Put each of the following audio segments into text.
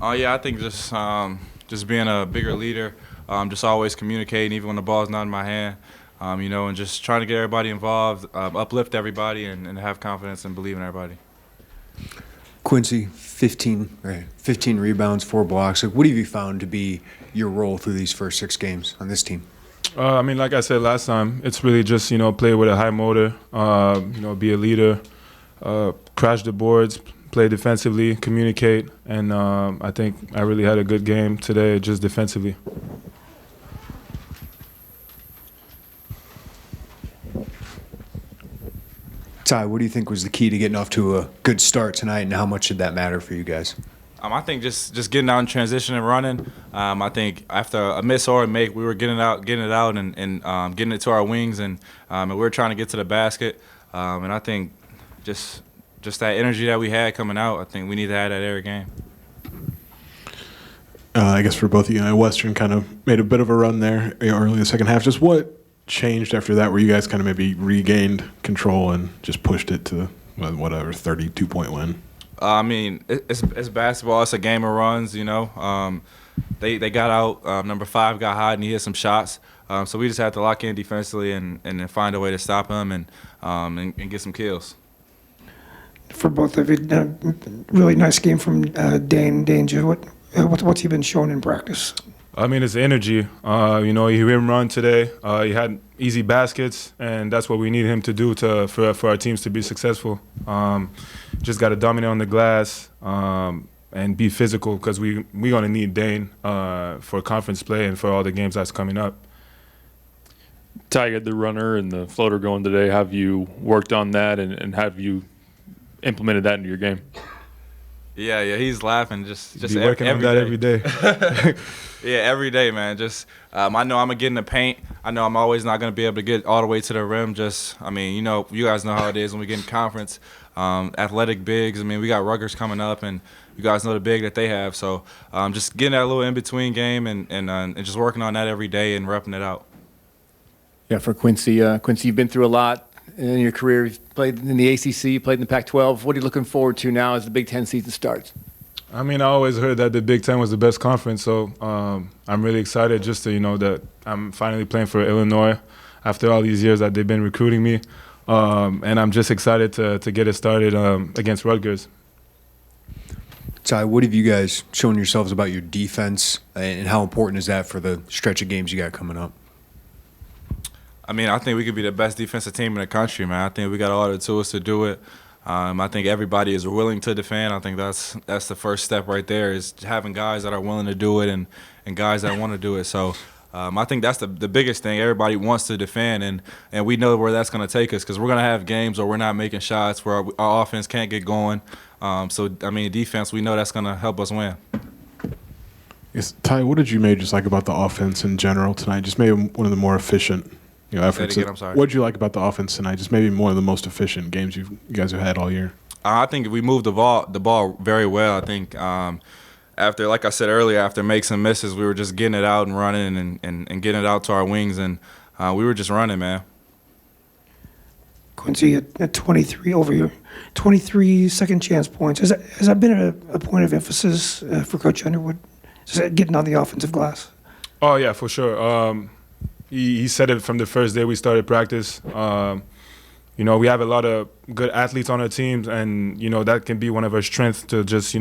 Oh yeah, I think just being a bigger leader, just always communicating, even when the ball's not in my hand, and just trying to get everybody involved, uplift everybody, and have confidence and believe in everybody. Quincy, 15 rebounds, 4 blocks. Like, what have you found to be your role through these first 6 games on this team? Like I said last time, it's really just, play with a high motor, be a leader, crash the boards, play defensively, communicate, and I think I really had a good game today just defensively. Ty, what do you think was the key to getting off to a good start tonight, and how much did that matter for you guys? I think just getting out in transition and running. I think after a miss or a make, we were getting it out, and getting it to our wings, and we were trying to get to the basket. And I think just that energy that we had coming out, I think we need to have that every game. I guess for both of you, Western kind of made a bit of a run there early in the second half. Just what changed after that, where you guys kind of maybe regained control and just pushed it to whatever 32-point win? It's basketball. It's a game of runs, They got out. Number 5 got hot and he hit some shots. So we just had to lock in defensively and then find a way to stop him and get some kills. For both of you, really nice game from Dane. Dane, what's he been showing in practice? His energy. He rim run today. He had easy baskets, and that's what we need him to do for our teams to be successful. Just got to dominate on the glass and be physical, because we're going to need Dane for conference play and for all the games that's coming up. Ty, you had the runner and the floater going today. Have you worked on that, and have you implemented that into your game? Yeah, he's laughing. Just be working on that every day. Yeah, every day, man. I know I'm gonna get in the paint. I know I'm always not gonna be able to get all the way to the rim. You guys know how it is when we get in conference. Athletic bigs. We got Rodgers coming up, and you guys know the big that they have. So just getting that little in between game and just working on that every day and repping it out. Yeah, for Quincy, you've been through a lot in your career. You've played in the ACC, played in the Pac-12. What are you looking forward to now as the Big Ten season starts? I always heard that the Big Ten was the best conference, so I'm really excited just to, that I'm finally playing for Illinois after all these years that they've been recruiting me. And I'm just excited to get it started against Rodgers. Ty, what have you guys shown yourselves about your defense, and how important is that for the stretch of games you got coming up? I think we could be the best defensive team in the country, man. I think we got all the tools to do it. I think everybody is willing to defend. I think that's the first step right there, is having guys that are willing to do it and guys that want to do it. So I think that's the biggest thing. Everybody wants to defend, and we know where that's going to take us, because we're going to have games where we're not making shots, where our offense can't get going. Defense, we know that's going to help us win. Yes, Ty, what did you maybe just like about the offense in general tonight? Just maybe one of the more efficient efforts. Say it again, I'm sorry. What did you like about the offense tonight? Just maybe one of the most efficient games you guys have had all year. I think we moved the ball very well. I think after, like I said earlier, after makes and misses, we were just getting it out and running and getting it out to our wings, and we were just running, man. Quincy, at 23 over here, 23 second chance points. Has that been a point of emphasis for Coach Underwood? Is that getting on the offensive glass? Oh, yeah, for sure. He said it from the first day we started practice. We have a lot of good athletes on our teams, and, that can be one of our strengths, to just,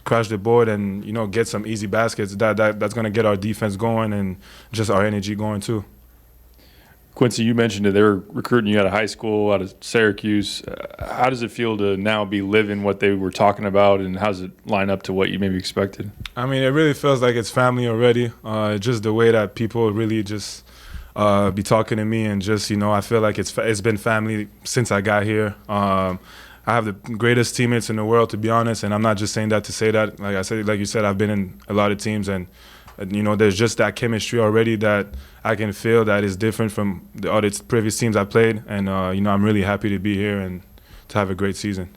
crash the board and, get some easy baskets. That's going to get our defense going and just our energy going too. Quincy, you mentioned that they were recruiting you out of high school, out of Syracuse. How does it feel to now be living what they were talking about, and how does it line up to what you maybe expected? It really feels like it's family already. Just the way that people really just be talking to me, and just, I feel like it's been family since I got here. I have the greatest teammates in the world, to be honest, and I'm not just saying that to say that. Like you said, I've been in a lot of teams, and there's just that chemistry already that I can feel that is different from the other previous teams I played, and I'm really happy to be here and to have a great season.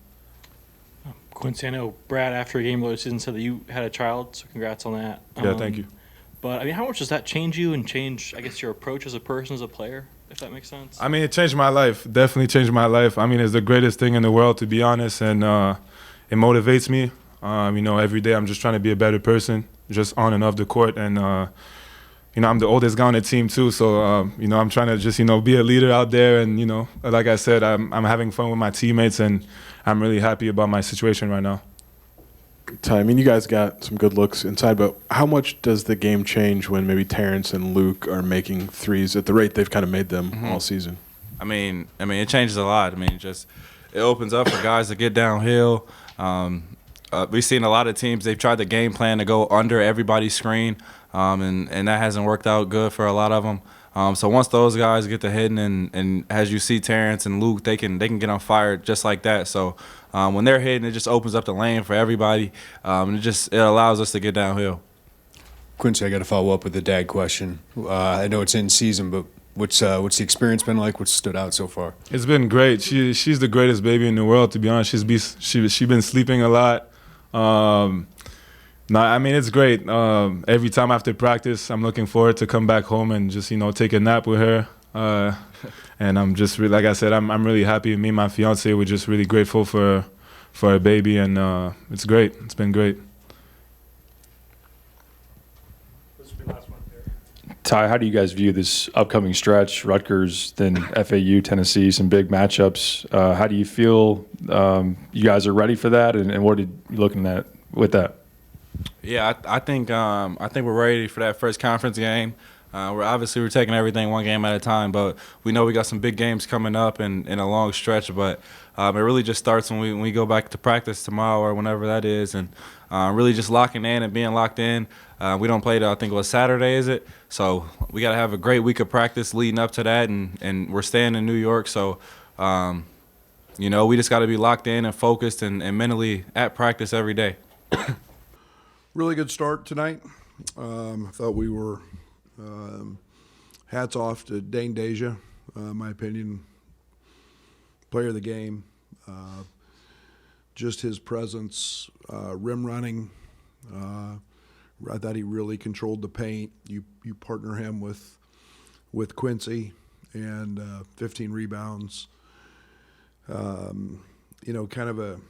Quincy, I know Brad, after a game of the season, said that you had a child, so congrats on that. Yeah, thank you. But, how much does that change you and change, I guess, your approach as a person, as a player, if that makes sense? It changed my life. Definitely changed my life. It's the greatest thing in the world, to be honest, and it motivates me. Every day I'm just trying to be a better person, just on and off the court. And, I'm the oldest guy on the team too. So, I'm trying to just, be a leader out there. And, like I said, I'm having fun with my teammates, and I'm really happy about my situation right now. Ty, you guys got some good looks inside, but how much does the game change when maybe Terrence and Luke are making threes at the rate they've kind of made them all season? I mean, it changes a lot. It opens up for guys to get downhill. We've seen a lot of teams, they've tried the game plan to go under everybody's screen, and that hasn't worked out good for a lot of them. So once those guys get to hitting, and as you see Terrence and Luke, they can get on fire just like that. So when they're hitting, it just opens up the lane for everybody, and it allows us to get downhill. Quincy, I got to follow up with the dad question. I know it's in season, but what's the experience been like? What's stood out so far? It's been great. She's the greatest baby in the world, to be honest. She's been sleeping a lot. It's great. Every time after practice, I'm looking forward to come back home and just take a nap with her. And I'm just really, like I said, I'm really happy. Me and my fiance, we're just really grateful for a baby, and it's great. It's been great. Ty, how do you guys view this upcoming stretch? Rutgers, then FAU, Tennessee, some big matchups. How do you feel you guys are ready for that, and what are you looking at with that? Yeah, I think we're ready for that first conference game. We're taking everything one game at a time, but we know we got some big games coming up in a long stretch. But it really just starts when we go back to practice tomorrow or whenever that is, and really just locking in and being locked in. We don't play till, I think it was Saturday, is it? So we got to have a great week of practice leading up to that, and we're staying in New York. So, we just got to be locked in and focused and mentally at practice every day. Really good start tonight. I thought we were hats off to Dane Deja, my opinion, player of the game. Just his presence, rim running. I thought he really controlled the paint. You partner him with Quincy, and 15 rebounds. Kind of a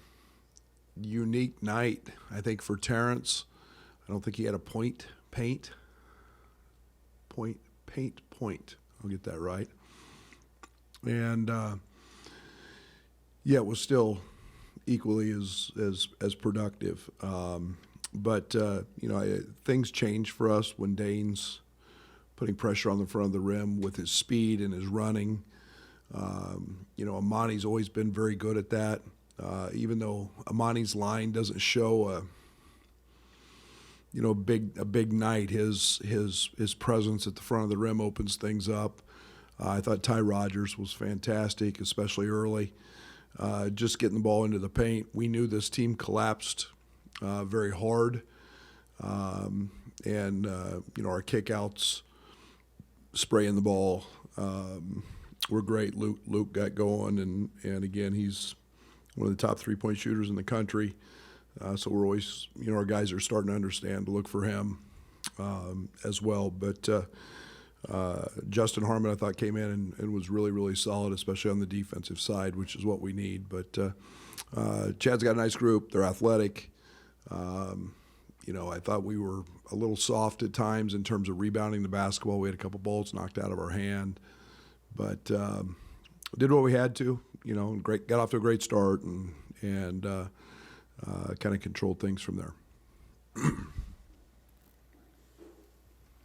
unique night, I think, for Terrence. I don't think he had a point. I'll get that right. And it was still equally as productive. But things change for us when Dane's putting pressure on the front of the rim with his speed and his running. Amani's always been very good at that. Even though Amani's line doesn't show a big night, his presence at the front of the rim opens things up. I thought Rodgers was fantastic, especially early. Just getting the ball into the paint. We knew this team collapsed very hard, and our kickouts, spraying the ball, were great. Luke got going, and again, he's one of the top 3-point shooters in the country. So we're always, our guys are starting to understand to look for him as well. But Justin Harmon, I thought, came in and was really, really solid, especially on the defensive side, which is what we need. But Chad's got a nice group. They're athletic. I thought we were a little soft at times in terms of rebounding the basketball. We had a couple balls knocked out of our hand. But did what we had to, got off to a great start and kind of controlled things from there.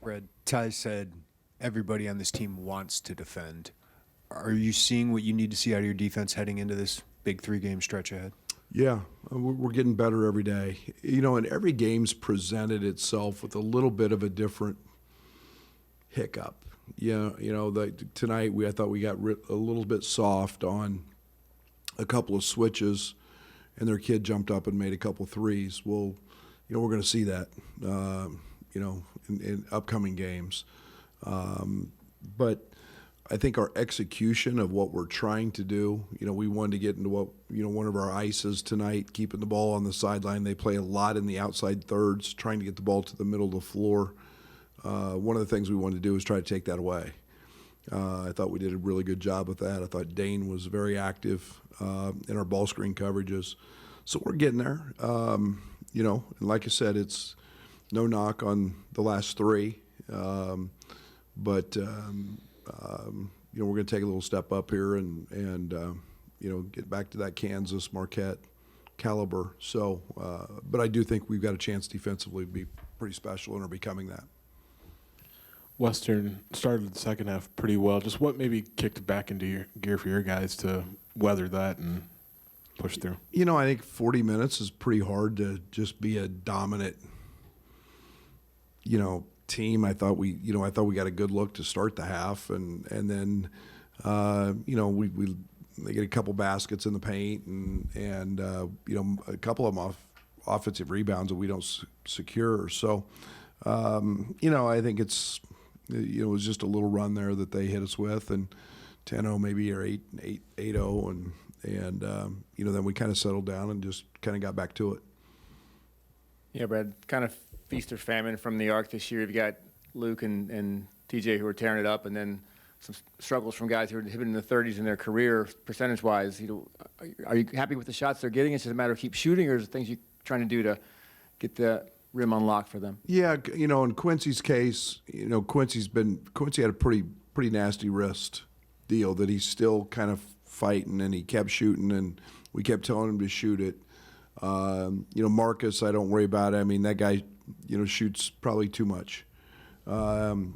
Brad, Ty said everybody on this team wants to defend. Are you seeing what you need to see out of your defense heading into this big 3-game stretch ahead? Yeah, we're getting better every day. And every game's presented itself with a little bit of a different hiccup. Tonight I thought we got a little bit soft on a couple of switches, and their kid jumped up and made a couple threes. Well, we're going to see that, in upcoming games. But I think our execution of what we're trying to do, we wanted to get into what, one of our ices tonight, keeping the ball on the sideline. They play a lot in the outside thirds, trying to get the ball to the middle of the floor. One of the things we wanted to do is try to take that away. I thought we did a really good job with that. I thought Dane was very active in our ball screen coverages. So we're getting there. and like I said, it's no knock on the last three, but we're going to take a little step up here and get back to that Kansas Marquette caliber. So, but I do think we've got a chance defensively to be pretty special and are becoming that. Western started the second half pretty well. Just what maybe kicked back into your gear for your guys to weather that and push through? I think 40 minutes is pretty hard to just be a dominant, team. I thought we got a good look to start the half, and then, they get a couple baskets in the paint, and a couple of them offensive rebounds that we don't secure. So, I think it was just a little run there that they hit us with, and 10-0 maybe, or 8-0, and then we kind of settled down and just kind of got back to it. Yeah, Brad, kind of feast or famine from the arc this year. You've got Luke and TJ who are tearing it up, and then some struggles from guys who are hitting in the 30s in their career percentage-wise. Are you happy with the shots they're getting? It's just a matter of keep shooting, or is there things you're trying to do to get the rim unlocked for them? Yeah, in Quincy's case, Quincy had a pretty nasty wrist deal that he's still kind of fighting, and he kept shooting, and we kept telling him to shoot it. Marcus, I don't worry about it. I mean, that guy, shoots probably too much. Marcus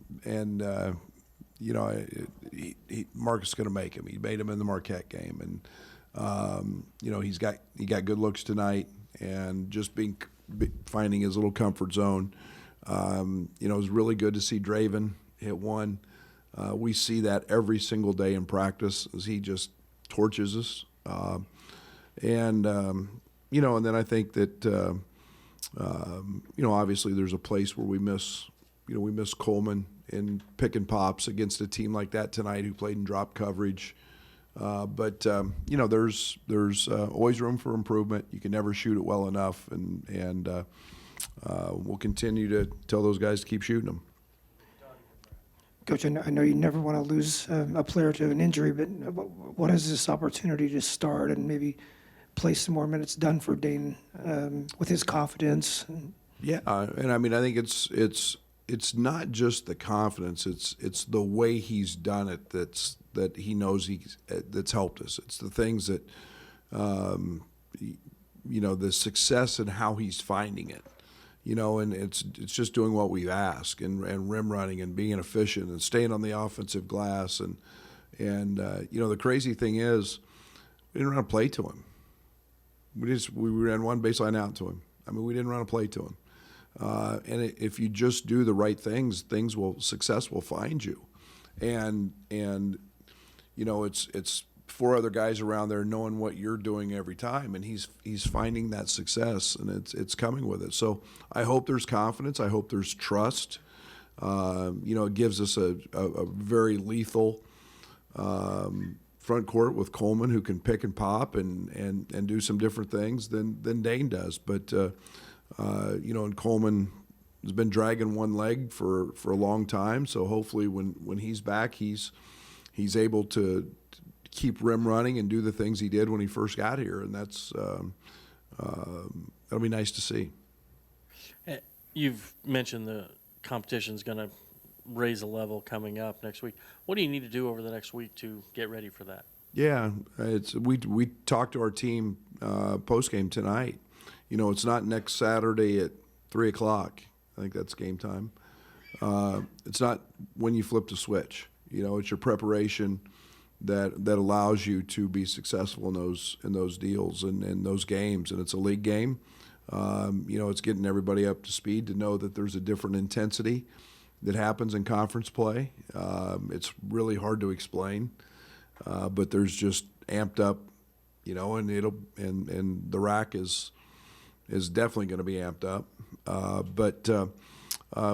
is going to make him. He made him in the Marquette game, and he got good looks tonight, and just finding his little comfort zone. It was really good to see Draven hit one. We see that every single day in practice as he just torches us. And then I think that obviously there's a place where we miss Coleman in pick and pops against a team like that tonight who played in drop coverage. But there's always room for improvement. You can never shoot it well enough, and we'll continue to tell those guys to keep shooting them. Coach, I know you never want to lose a player to an injury, but what is this opportunity to start and maybe play some more minutes done for Dane with his confidence? Yeah, and I mean, I think it's not just the confidence; it's the way he's done it that he knows that's helped us. It's the things that the success and how he's finding it. And it's just doing what we've asked, and rim running and being efficient and staying on the offensive glass, and the crazy thing is we didn't run a play to him. We ran one baseline out to him. I mean, we didn't run a play to him. And if you just do the right things, success will find you. And it's four other guys around there knowing what you're doing every time, and he's finding that success, and it's coming with it. So I hope there's confidence. I hope there's trust. It gives us a very lethal front court with Coleman, who can pick and pop and do some different things than Dane does. But and Coleman has been dragging one leg for a long time. So hopefully when he's back, he's able to keep rim running and do the things he did when he first got here, and that's that'll be nice to see. You've mentioned the competition's going to raise a level coming up next week. What do you need to do over the next week to get ready for that? Yeah, we talked to our team post game tonight. It's not next Saturday at 3:00. I think that's game time. It's not when you flip the switch. It's your preparation that allows you to be successful in those deals and in those games. And it's a league game. It's getting everybody up to speed to know that there's a different intensity that happens in conference play. It's really hard to explain, but there's just amped up, and the rack is definitely going to be amped up. But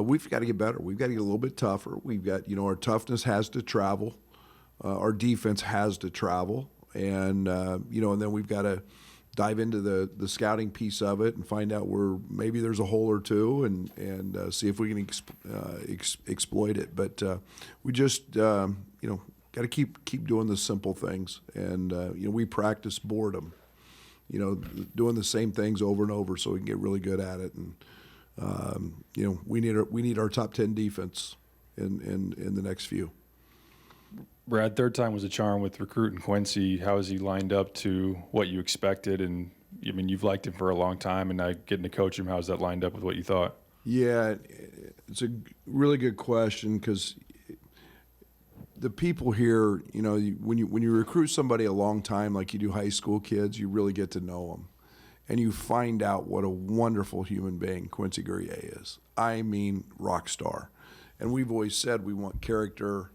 we've got to get better. We've got to get a little bit tougher. We've got, our toughness has to travel. Our defense has to travel, and and then we've got to dive into the scouting piece of it and find out where maybe there's a hole or two, and see if we can exploit it. But we just got to keep doing the simple things, and we practice boredom. doing the same things over and over so we can get really good at it. And we need our top 10 defense in the next few. Brad, third time was a charm with recruiting Quincy. How has he lined up to what you expected? And I mean, you've liked him for a long time, and now getting to coach him, how's that lined up with what you thought? Yeah, it's a really good question because the people here, when you recruit somebody a long time like you do high school kids, you really get to know them. And you find out what a wonderful human being Quincy Guerrier is. I mean, rock star. And we've always said we want character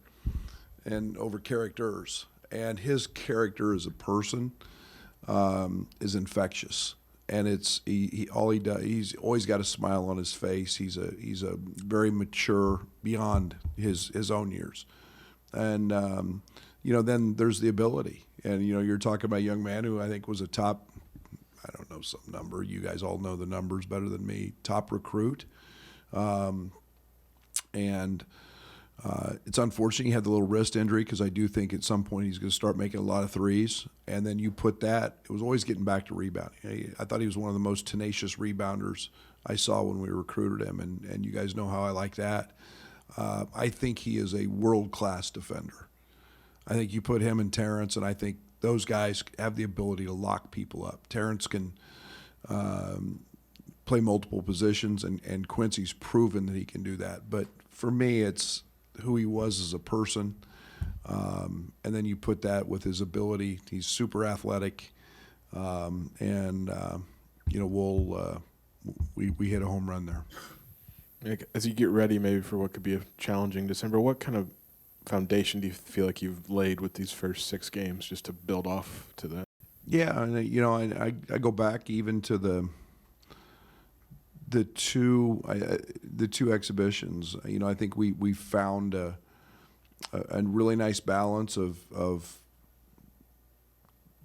and over characters. And his character as a person is infectious. And all he does, he's always got a smile on his face. He's a very mature beyond his own years. And then there's the ability. And you're talking about a young man who I think was a top, I don't know, some number. You guys all know the numbers better than me. Top recruit. It's unfortunate he had the little wrist injury because I do think at some point he's going to start making a lot of threes. And then you put that, it was always getting back to rebounding. I thought he was one of the most tenacious rebounders I saw when we recruited him, and you guys know how I like that. I think he is a world-class defender. I think you put him and Terrence, and I think those guys have the ability to lock people up. Terrence can play multiple positions, and Quincy's proven that he can do that. But for me, it's who he was as a person, and then you put that with his ability. He's super athletic, we hit a home run there. As you get ready maybe for what could be a challenging December, what kind of foundation do you feel like you've laid with these first 6 games just to build off to that? Yeah, and I go back even to the two exhibitions. I think we found a really nice balance of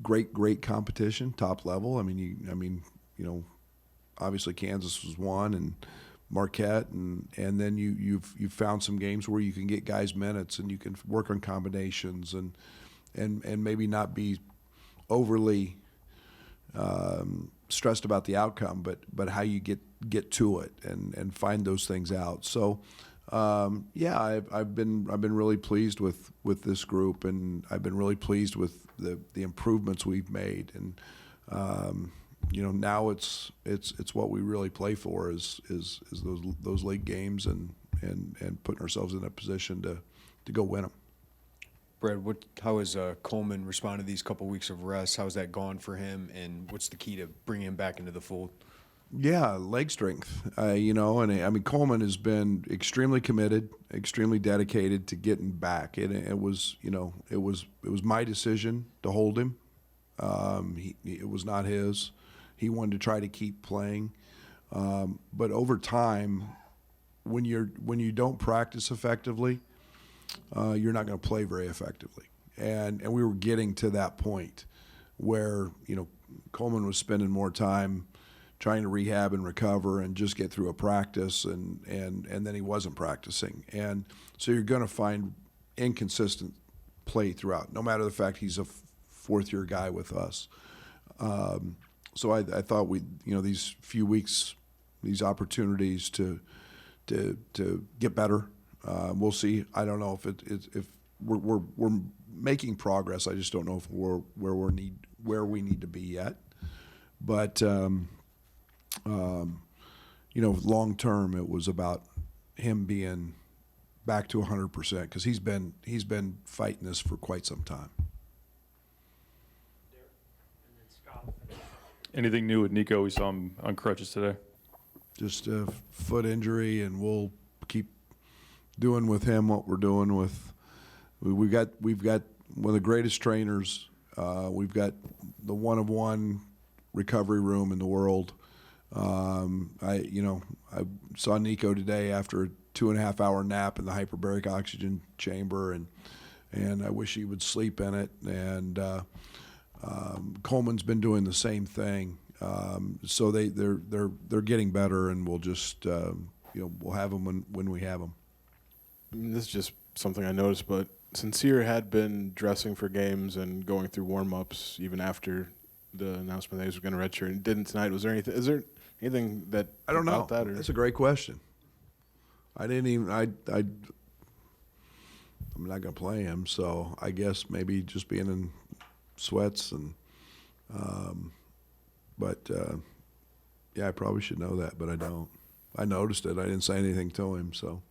great competition, top level. Obviously Kansas was one, and Marquette, and then you've found some games where you can get guys minutes and you can work on combinations and maybe not be overly stressed about the outcome, but how you get to it and find those things out. So I've been really pleased with this group, and I've been really pleased with the improvements we've made. And now it's what we really play for is those league games and putting ourselves in a position to go win them. Brad, how has Coleman responded to these couple weeks of rest? How's that gone for him, and what's the key to bringing him back into the fold? Yeah, leg strength. Coleman has been extremely committed, extremely dedicated to getting back. It was my decision to hold him. It was not his. He wanted to try to keep playing, but over time, when you don't practice effectively, you're not going to play very effectively. And we were getting to that point where Coleman was spending more time trying to rehab and recover and just get through a practice, and then he wasn't practicing. And so you're going to find inconsistent play throughout, no matter the fact he's a fourth-year guy with us. So I thought these few weeks, these opportunities to get better. We'll see. I don't know if we're making progress. I just don't know if we're where we need to be yet. But long term, it was about him being back to 100% because he's been fighting this for quite some time. Anything new with Nico? We saw him on crutches today. Just a foot injury, and we'll keep doing with him what we're doing with. We've got one of the greatest trainers. We've got the one-of-one recovery room in the world. I saw Nico today after a 2.5-hour nap in the hyperbaric oxygen chamber, and I wish he would sleep in it. And Coleman's been doing the same thing. So they're getting better, and we'll just we'll have them when we have them. This is just something I noticed, but Sincere had been dressing for games and going through warm-ups even after the announcement that he was going to redshirt and didn't tonight. Was there anything? Is there anything that I don't know. about that? Or? That's a great question. I didn't even. I'm not going to play him, so I guess maybe just being in sweats and. Yeah, I probably should know that, but I don't. I noticed it. I didn't say anything to him, so.